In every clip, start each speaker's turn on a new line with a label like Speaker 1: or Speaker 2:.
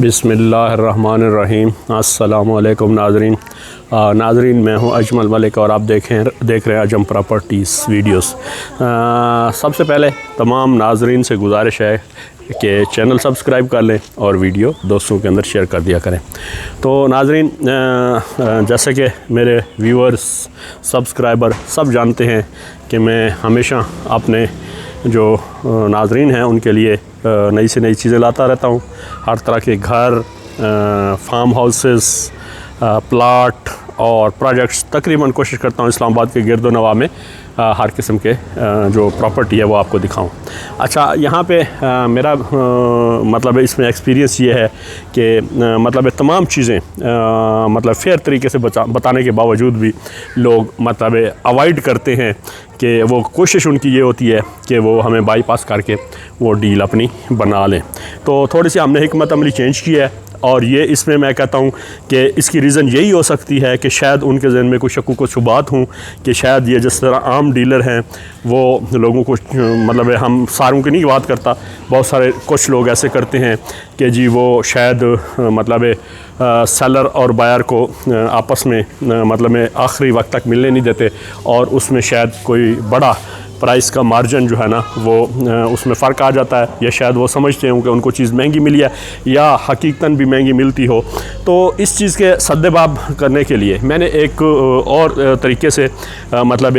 Speaker 1: बिस्मिल्लाहिर्रहमानिर्रहीम। अस्सलामु अलैकुम नाज़रीन। मैं हूं अजमल मलिक और आप देख रहे हैं अजम प्रॉपर्टीज़ वीडियोस। सबसे पहले तमाम नाज़रीन से गुजारिश है कि चैनल सब्सक्राइब कर लें और वीडियो दोस्तों के अंदर शेयर कर दिया करें। तो नाज़रीन, जैसे कि मेरे व्यूअर्स सब्सक्राइबर सब जानते हैं कि मैं हमेशा अपने जो नाज़रीन हैं उनके लिए नई से नई चीज़ें लाता रहता हूँ। हर तरह के घर, फार्म हाउसेस, प्लाट और प्रोजेक्ट्स तकरीबन कोशिश करता हूँ इस्लामाबाद के गिरदो नवा में हर किस्म के जो प्रॉपर्टी है वो आपको दिखाऊं। अच्छा, यहाँ पे मेरा मतलब इसमें एक्सपीरियंस ये है कि मतलब तमाम चीज़ें मतलब फेयर तरीके से बताने के बावजूद भी लोग मतलब अवॉइड करते हैं कि वो कोशिश उनकी ये होती है कि वो हमें बाईपास करके वो डील अपनी बना लें। तो थोड़ी सी हमने हिकमत अमली चेंज की है और ये इसमें मैं कहता हूँ कि इसकी रीज़न यही हो सकती है कि शायद उनके ज़हन में कुछ शक्कू को शुबात हूँ कि शायद ये जिस तरह आम डीलर हैं वो लोगों को मतलब हम सारों की नहीं बात करता, बहुत सारे कुछ लोग ऐसे करते हैं कि जी वो शायद मतलब सेलर और बायर को आपस में मतलब में आखिरी वक्त तक मिलने नहीं देते और उसमें शायद कोई बड़ा प्राइस का मार्जिन जो है ना वो उसमें फ़र्क आ जाता है, या शायद वो समझते हो कि उनको चीज़ महंगी मिली है या हकीकतन भी महंगी मिलती हो। तो इस चीज़ के सद्देबाब करने के लिए मैंने एक और तरीके से मतलब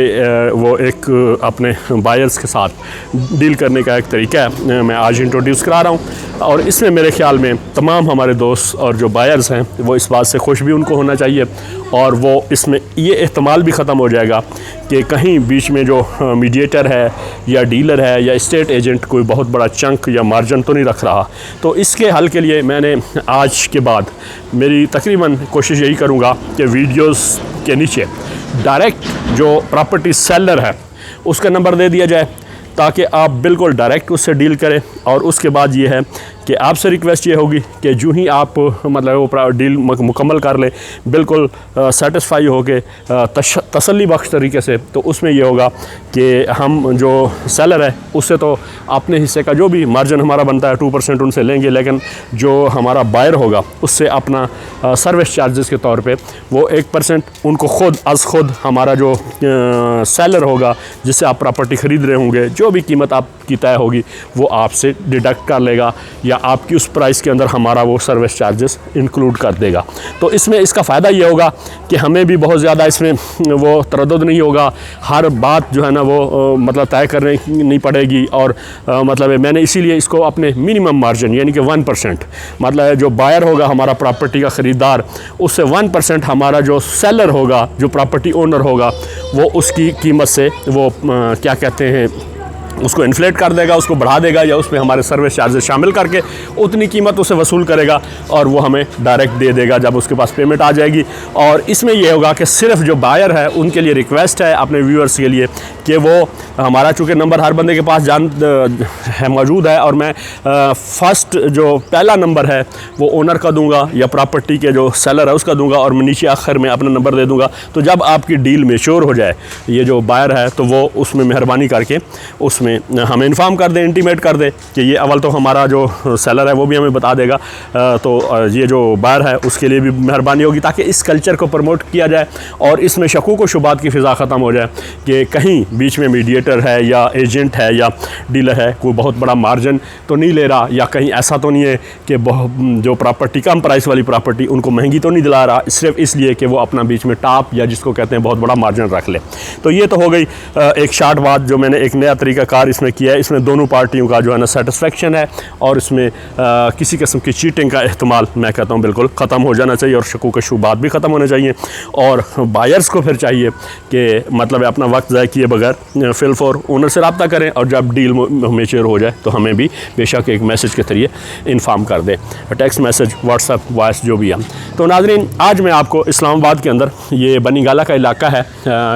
Speaker 1: वो एक अपने बायर्स के साथ डील करने का एक तरीका है मैं आज इंट्रोड्यूस करा रहा हूँ। और इसमें मेरे ख्याल में तमाम हमारे दोस्त और जो बायर्स हैं वो इस बात से खुश भी उनको होना चाहिए और वो इसमें ये एहतमाल भी ख़त्म हो जाएगा कि कहीं बीच में जो मीडिएटर है या डीलर है या स्टेट एजेंट कोई बहुत बड़ा चंक या मार्जिन तो नहीं रख रहा। तो इसके हल के लिए मैंने आज के बाद मेरी तकरीबन कोशिश यही करूँगा कि वीडियोस के नीचे डायरेक्ट जो प्रॉपर्टी सेलर है उसका नंबर दे दिया जाए ताकि आप बिल्कुल डायरेक्ट उससे डील करें। और उसके बाद ये है कि आपसे रिक्वेस्ट ये होगी कि जो ही आप मतलब वो डील मुकम्मल कर लें बिल्कुल सेटिस्फाई हो के तसल्ली बख्श तरीके से, तो उसमें ये होगा कि हम जो सेलर है उससे तो अपने हिस्से का जो भी मार्जिन हमारा बनता है 2% उनसे लेंगे, लेकिन जो हमारा बायर होगा उससे अपना सर्विस चार्जेस के तौर पे वो 1% उनको खुद हमारा जो सेलर होगा जिससे आप प्रॉपर्टी ख़रीद रहे होंगे जो भी कीमत आपकी तय होगी वो आपसे डिडक्ट कर लेगा या आपकी उस प्राइस के अंदर हमारा वो सर्विस चार्जेस इंक्लूड कर देगा। तो इसमें इसका फ़ायदा ये होगा कि हमें भी बहुत ज़्यादा इसमें वो तरद्दुद नहीं होगा, हर बात जो है ना वो मतलब तय करने नहीं पड़ेगी। और मतलब मैंने इसीलिए इसको अपने मिनिमम मार्जिन यानी कि 1% मतलब जो बायर होगा हमारा प्रॉपर्टी का ख़रीदार उससे 1% हमारा जो सेलर होगा जो प्रॉपर्टी ओनर होगा वो उसकी कीमत से वो क्या कहते हैं उसको इन्फ्लेट कर देगा, उसको बढ़ा देगा या उसमें हमारे सर्विस चार्जेस शामिल करके उतनी कीमत उसे वसूल करेगा और वो हमें डायरेक्ट दे देगा जब उसके पास पेमेंट आ जाएगी। और इसमें ये होगा कि सिर्फ जो बायर है उनके लिए रिक्वेस्ट है अपने व्यूअर्स के लिए कि वो हमारा चूँकि नंबर हर बंदे के पास है मौजूद है और मैं फ़र्स्ट जो पहला नंबर है वो ओनर का दूँगा या प्रॉपर्टी के जो सेलर है उसका दूँगा और मैं नीचे आखिर में अपना नंबर दे दूँगा। तो जब आपकी डील मेच्योर हो जाए ये जो बायर है तो वो उसमें मेहरबानी करके उसमें हमें इन्फॉर्म कर दे, इंटीमेट कर दे कि ये अव्वल तो हमारा जो सेलर है वो भी हमें बता देगा, तो ये जो बायर है उसके लिए भी मेहरबानी होगी ताकि इस कल्चर को प्रमोट किया जाए और इसमें शक्कू को शुबात की फ़िज़ा ख़त्म हो जाए कि कहीं बीच में मीडिएटर है या एजेंट है या डीलर है कोई बहुत बड़ा मार्जिन तो नहीं ले रहा, या कहीं ऐसा तो नहीं है कि जो प्रॉपर्टी कम प्राइस वाली प्रॉपर्टी उनको महंगी तो नहीं दिला रहा सिर्फ इसलिए कि वो अपना बीच में टॉप या जिसको कहते हैं बहुत बड़ा मार्जिन रख ले। तो ये तो हो गई एक शार्ट बात जो मैंने एक नया तरीका इसमें किया है। इसमें दोनों पार्टियों का जो है ना सेटिस्फेक्शन है और इसमें किसी किस्म की चीटिंग का एहतमाल मैं कहता हूँ बिल्कुल ख़त्म हो जाना चाहिए और शक्कू के शुबात भी ख़त्म होने चाहिए। और बायर्स को फिर चाहिए कि मतलब अपना वक्त ज़ाय किए बगैर फिल फॉर ओनर से रब्ता करें और जब डील मेच्योर हो जाए तो हमें भी बेशक एक मैसेज के ज़रिए इन्फॉर्म कर दे, टेक्स्ट मैसेज, व्हाट्सएप, वॉइस जो भी है। तो नाज़रीन, आज मैं आपको इस्लामाबाद के अंदर ये बनी गाला का इलाका है,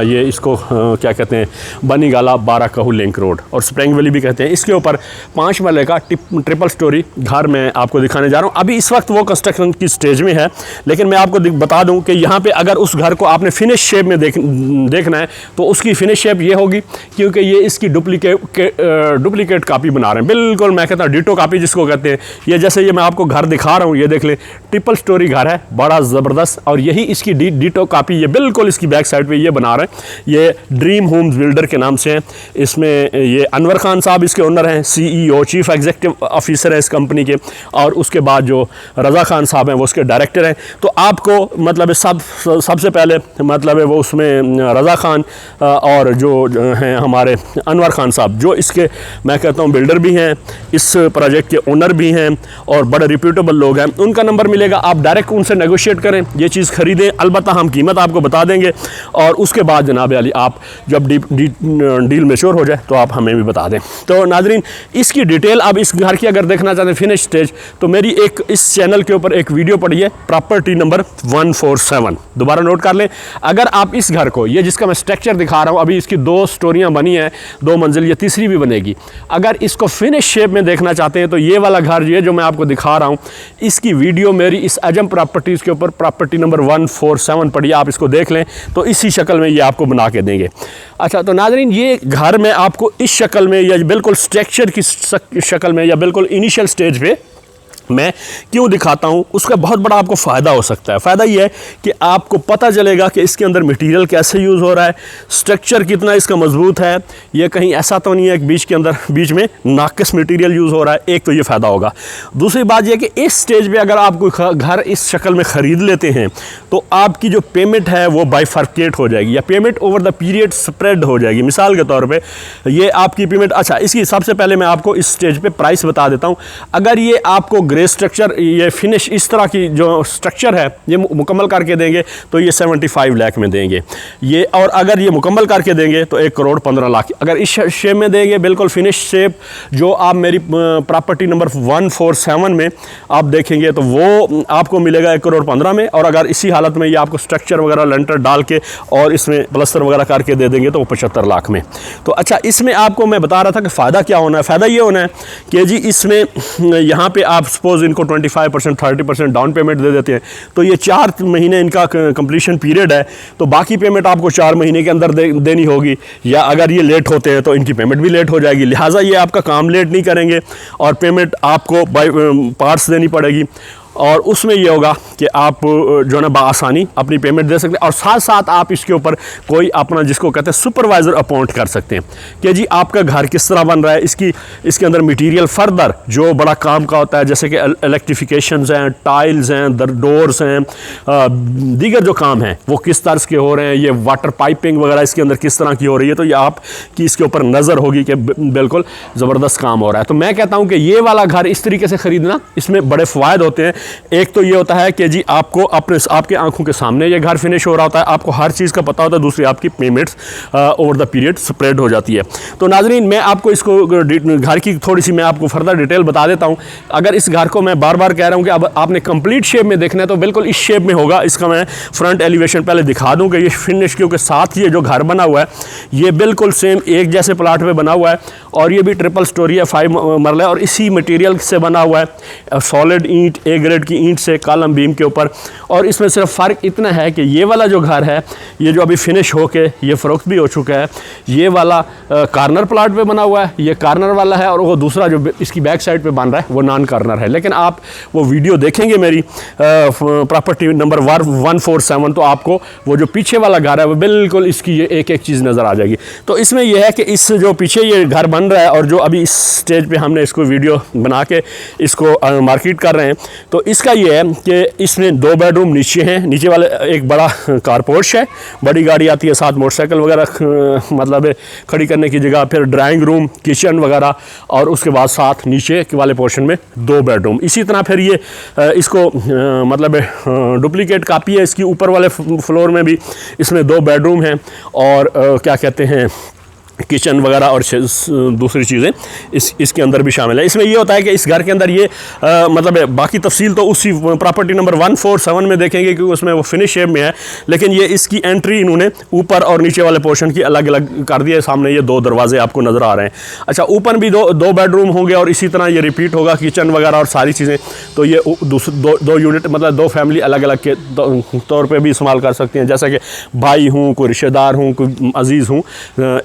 Speaker 1: ये इसको क्या कहते हैं बनी गाला 12 कहू लिंक रोड और स्प्रिंग वैली भी कहते हैं। इसके ऊपर 5 महले का ट्रिपल स्टोरी घर मैं आपको दिखाने जा रहा हूँ। अभी इस वक्त वो कंस्ट्रक्शन की स्टेज में है, लेकिन मैं आपको बता दूं कि यहाँ पे अगर उस घर को आपने फिनिश शेप में देखना है तो उसकी फिनिश शेप ये होगी, क्योंकि ये इसकी डुप्लीकेट कापी बना रहे हैं। बिल्कुल मैं कहता हूँ डिटो कापी जिसको कहते हैं। ये जैसे ये मैं आपको घर दिखा रहा हूँ, ये देख ले, ट्रिपल स्टोरी घर है, बड़ा ज़बरदस्त, और यही इसकी डिटो कापी ये बिल्कुल इसकी बैक साइड पे ये बना रहे हैं। ये ड्रीम होम्स बिल्डर के नाम से हैं। इसमें ये अनवर खान साहब इसके ओनर हैं, CEO चीफ एग्जीक्यूटिव ऑफिसर है इस कंपनी के, और उसके बाद जो रज़ा खान साहब हैं वो उसके डायरेक्टर हैं। तो आपको मतलब सबसे पहले मतलब है वो उसमें रज़ा खान और जो हैं हमारे अनवर खान साहब, जो इसके मैं कहता हूँ बिल्डर भी हैं, इस प्रोजेक्ट के ओनर भी हैं और बड़े रिप्यूटेबल लोग हैं। उनका नंबर मिलेगा, आप डायरेक्ट उनसे नेगोशिएट करें, ये चीज़ ख़रीदें। अलबत्ता हम कीमत आपको बता देंगे, और उसके बाद जनाब अली आप जब डील मैच्योर हो जाए तो आप हमें भी बता दें। तो नाज़रीन, इसकी डिटेल अब इस घर की अगर देखना चाहते हैं फिनिश स्टेज, तो मेरी एक इस चैनल के ऊपर एक वीडियो पड़ी है, प्रॉपर्टी नंबर 147, दोबारा नोट कर लें। अगर आप इस घर को, ये जिसका मैं स्ट्रक्चर दिखा रहा हूँ, अभी इसकी 2 स्टोरियाँ बनी हैं, 2 मंजिल, ये तीसरी भी बनेगी। अगर इसको फिनिश शेप में देखना चाहते हैं तो ये वाला घर ये जो मैं आपको दिखा रहा हूँ, इसकी वीडियो मेरी इस अजम प्रॉपर्टीज़ के ऊपर प्रॉपर्टी नंबर 147 पड़ी है, आप इसको देख लें तो इसी शक्ल में ये आपको बना के देंगे। अच्छा, तो नाज़रीन, ये घर मैं आपको इस शक्ल में या बिल्कुल स्ट्रक्चर की शक्ल में या बिल्कुल इनिशियल स्टेज पे मैं क्यों दिखाता हूँ, उसका बहुत बड़ा आपको फ़ायदा हो सकता है। फ़ायदा ये है कि आपको पता चलेगा कि इसके अंदर मटेरियल कैसे यूज़ हो रहा है, स्ट्रक्चर कितना इसका मजबूत है, ये कहीं ऐसा तो नहीं है कि बीच में नाकिस मटेरियल यूज़ हो रहा है। एक तो ये फ़ायदा होगा। दूसरी बात यह कि इस स्टेज पे अगर आप कोई घर इस शक्ल में ख़रीद लेते हैं तो आपकी जो पेमेंट है वो बाइफर्केट हो जाएगी, या payment over the period spread हो जाएगी। मिसाल के तौर पर ये आपकी पेमेंट, अच्छा, इसकी सबसे पहले मैं आपको इस स्टेज पर प्राइस बता देता हूँ। अगर ये आपको ग्रे स्ट्रक्चर, ये फिनिश, इस तरह की जो स्ट्रक्चर है ये मुकम्मल करके देंगे तो ये 75 लाख में देंगे ये, और अगर ये मुकम्मल करके देंगे तो 1,15,00,000। अगर इस शेप में देंगे बिल्कुल फिनिश शेप, जो आप मेरी प्रॉपर्टी नंबर 147 में आप देखेंगे तो वो आपको मिलेगा 1,15,00,000 में, और अगर इसी हालत में ये आपको स्ट्रक्चर वगैरह लेंटर डाल के और इसमें प्लस्तर वगैरह करके दे देंगे तो वो 75 लाख में। तो अच्छा, इसमें आपको मैं बता रहा था कि फ़ायदा क्या होना है। फ़ायदा ये होना है कि जी इसमें यहाँ पे आप सपोज इनको 25% 30% डाउन पेमेंट दे देते हैं, तो ये 4 महीने इनका कंप्लीशन पीरियड है, तो बाकी पेमेंट आपको 4 महीने के अंदर देनी होगी, या अगर ये लेट होते हैं तो इनकी पेमेंट भी लेट हो जाएगी। लिहाजा ये आपका काम लेट नहीं करेंगे और पेमेंट आपको बाय पार्ट्स देनी पड़ेगी, और उसमें ये होगा कि आप जो है ना बआसानी अपनी पेमेंट दे सकते हैं, और साथ साथ आप इसके ऊपर कोई अपना जिसको कहते हैं सुपरवाइज़र अपॉइंट कर सकते हैं कि जी आपका घर किस तरह बन रहा है, इसके अंदर मटेरियल फर्दर जो बड़ा काम का होता है, जैसे कि इलेक्ट्रिफिकेशंस हैं, टाइल्स हैं, डोर्स हैं, दीगर जो काम हैं वो किस तर्ज के हो रहे हैं, ये वाटर पाइपिंग वगैरह इसके अंदर किस तरह की हो रही है, तो ये आपकी इसके ऊपर नज़र होगी कि बिल्कुल ज़बरदस्त काम हो रहा है। तो मैं कहता हूँ कि ये वाला घर इस तरीके से ख़रीदना, इसमें बड़े फ़ायदे होते हैं। एक तो ये होता है कि जी आपको आपके आंखों के सामने ये घर फिनिश हो रहा होता है, आपको हर चीज़ का पता होता है। दूसरी, आपकी payments over the period spread हो जाती है। तो नाज़रीन, मैं आपको इसको घर की थोड़ी सी मैं आपको फर्दर डिटेल बता देता हूँ। अगर इस घर को मैं बार बार कह रहा हूँ कि अब आपने कंप्लीट शेप में देखना है तो बिल्कुल इस शेप में होगा। इसका मैं फ्रंट एलिवेशन पहले दिखा दूँ कि ये फिनिश, क्योंकि साथ ये जो घर बना हुआ है ये बिल्कुल सेम एक जैसे प्लाट पे बना हुआ है, और ये भी ट्रिपल स्टोरी है, 5 मरला, और इसी मटेरियल से बना हुआ है, सॉलिड ईंट, ए ग्रेड की ईंट से कॉलम बीम के ऊपर। और इसमें सिर्फ फ़र्क इतना है कि ये वाला जो घर है ये जो अभी फिनिश होके ये फ़रोख्त भी हो चुका है, ये वाला कार्नर प्लाट पे बना हुआ है, ये कार्नर वाला है, और वो दूसरा जो इसकी बैक साइड पे बन रहा है वो नॉन कार्नर है। लेकिन आप वो वीडियो देखेंगे मेरी प्रॉपर्टी नंबर 147 तो आपको वो जो पीछे वाला घर है वो बिल्कुल इसकी ये एक एक चीज़ नज़र आ जाएगी। तो इसमें यह है कि इस जो पीछे ये घर बन रहा है और जो अभी इस स्टेज पे हमने इसको वीडियो बना के इसको मार्केट कर रहे हैं, तो इसका ये है कि इसमें 2 बेडरूम नीचे हैं, नीचे वाले एक बड़ा कार पोर्च है, बड़ी गाड़ी आती है, साथ मोटरसाइकिल वगैरह मतलब खड़ी करने की जगह, फिर ड्राइंग रूम, किचन वगैरह, और उसके बाद साथ नीचे वाले पोर्शन में 2 बेडरूम। इसी तरह फिर ये इसको मतलब डुप्लीकेट कापी है इसकी, ऊपर वाले फ्लोर में भी इसमें 2 बेडरूम हैं, और क्या कहते हैं किचन वगैरह और दूसरी चीज़ें इसके अंदर भी शामिल है। इसमें ये होता है कि इस घर के अंदर ये मतलब बाकी तफसील तो उसी प्रॉपर्टी नंबर 147 में देखेंगे क्योंकि उसमें वो फिनिश शेप में है, लेकिन ये इसकी एंट्री इन्होंने ऊपर और नीचे वाले पोर्शन की अलग अलग कर दिया है। सामने ये 2 दरवाजे आपको नज़र आ रहे हैं। अच्छा, ऊपर भी दो बेडरूम होंगे और इसी तरह ये रिपीट होगा किचन वगैरह और सारी चीज़ें। तो ये दो यूनिट मतलब 2 फैमिली अलग अलग के तौर पर भी इस्तेमाल कर सकते हैं, जैसा कि भाई हूँ, कोई रिश्तेदार हूँ, कोई अजीज़ हूँ,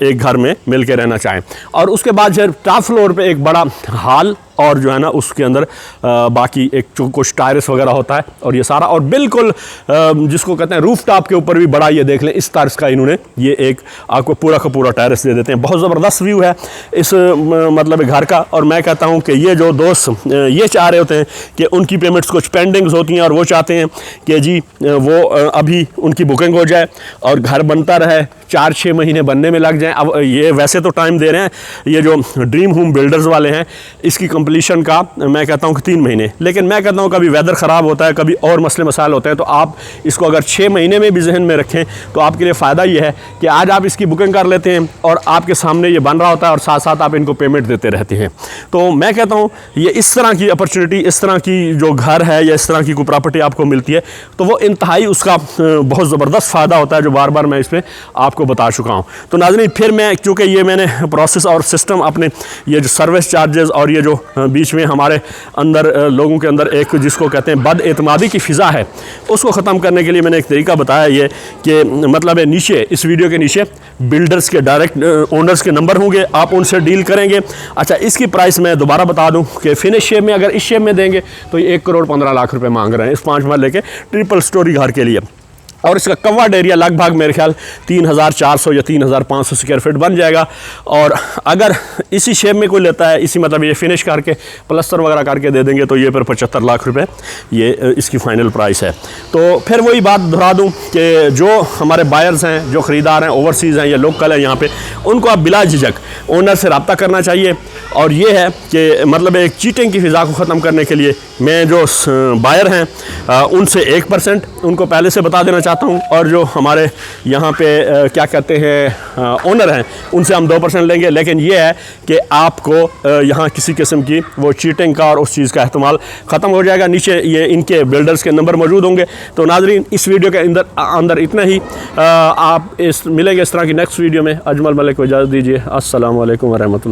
Speaker 1: एक घर में मिल के रहना चाहें। और उसके बाद फिर टॉप फ्लोर पे एक बड़ा हॉल और जो है ना उसके अंदर बाकी एक कुछ टायर्स वगैरह होता है और ये सारा, और बिल्कुल जिसको कहते हैं रूफ टॉप के ऊपर भी बड़ा, ये देख लें इस तर्ज का इन्होंने ये एक आपको पूरा का पूरा टायर्स दे देते हैं। बहुत ज़बरदस्त व्यू है इस मतलब घर का। और मैं कहता हूँ कि ये जो दोस्त ये चाह रहे होते हैं कि उनकी पेमेंट्स कुछ पेंडिंग्स होती हैं और वो चाहते हैं कि जी वो अभी उनकी बुकिंग हो जाए और घर बनता रहे, 4-6 महीने बनने में लग जाएं। अब ये वैसे तो टाइम दे रहे हैं, ये जो ड्रीम होम बिल्डर्स वाले हैं इसकी कंप्लीशन का मैं कहता हूँ कि 3 महीने, लेकिन मैं कहता हूँ कभी वेदर ख़राब होता है, कभी और मसले मसाइल होते हैं, तो आप इसको अगर 6 महीने में भी जहन में रखें तो आपके लिए फ़ायदा ये है कि आज आप इसकी बुकिंग कर लेते हैं और आपके सामने ये बन रहा होता है और साथ साथ आप इनको पेमेंट देते रहते हैं। तो मैं कहता हूँ ये इस तरह की अपॉर्चुनिटी, इस तरह की जो घर है या इस तरह की कोई प्रॉपर्टी आपको मिलती है तो वो इंतहाई उसका बहुत ज़बरदस्त फ़ायदा होता है, जो बार बार मैं इस पर आपको बता चुका हूँ। तो नाज़रीन, फिर मैं चूँकि ये मैंने प्रोसेस और सिस्टम अपने ये जो सर्विस चार्जेस और ये जो बीच में हमारे अंदर लोगों के अंदर एक जिसको कहते हैं बदएतमादी की फ़िज़ा है, उसको ख़त्म करने के लिए मैंने एक तरीका बताया ये कि मतलब नीचे इस वीडियो के नीचे बिल्डर्स के डायरेक्ट ओनर्स के नंबर होंगे, आप उनसे डील करेंगे। अच्छा, इसकी प्राइस मैं दोबारा बता दूं कि फिनिश शेप में अगर इस शेप में देंगे तो ये 1,15,00,000 रुपये मांग रहे हैं इस 5 महल के ट्रिपल स्टोरी घर के लिए। और इसका कवर्ड एरिया लगभग मेरे ख्याल 3,400 या 3,500 स्क्वायर फीट बन जाएगा। और अगर इसी शेप में कोई लेता है, इसी मतलब ये फिनिश करके प्लस्तर वगैरह करके दे देंगे तो ये फिर 75 लाख रुपए ये इसकी फ़ाइनल प्राइस है। तो फिर वही बात दोहरा दूं कि जो हमारे बायर्स हैं, जो ख़रीदार हैं, ओवरसीज़ हैं या लोकल हैं यहाँ पे, उनको आप बिला झिझक ओनर से रब्ता करना चाहिए। और ये है कि मतलब एक चीटिंग की फ़िज़ा को ख़त्म करने के लिए मैं जो बायर हैं उनसे 1% उनको पहले से बता देना चाहता हूँ, और जो हमारे यहाँ पे क्या कहते हैं ओनर हैं उनसे हम 2% लेंगे। लेकिन ये है कि आपको यहाँ किसी किस्म की वो चीटिंग का और उस चीज़ का इस्तेमाल ख़त्म हो जाएगा। नीचे ये इनके बिल्डर्स के नंबर मौजूद होंगे। तो नाज़रीन, इस वीडियो के अंदर इतना ही। आप मिलेंगे इस तरह की नेक्स्ट वीडियो में। अजमल मलिक को इजाज़त दीजिए। अस्सलामु अलैकुम व रहमतुल्लाह।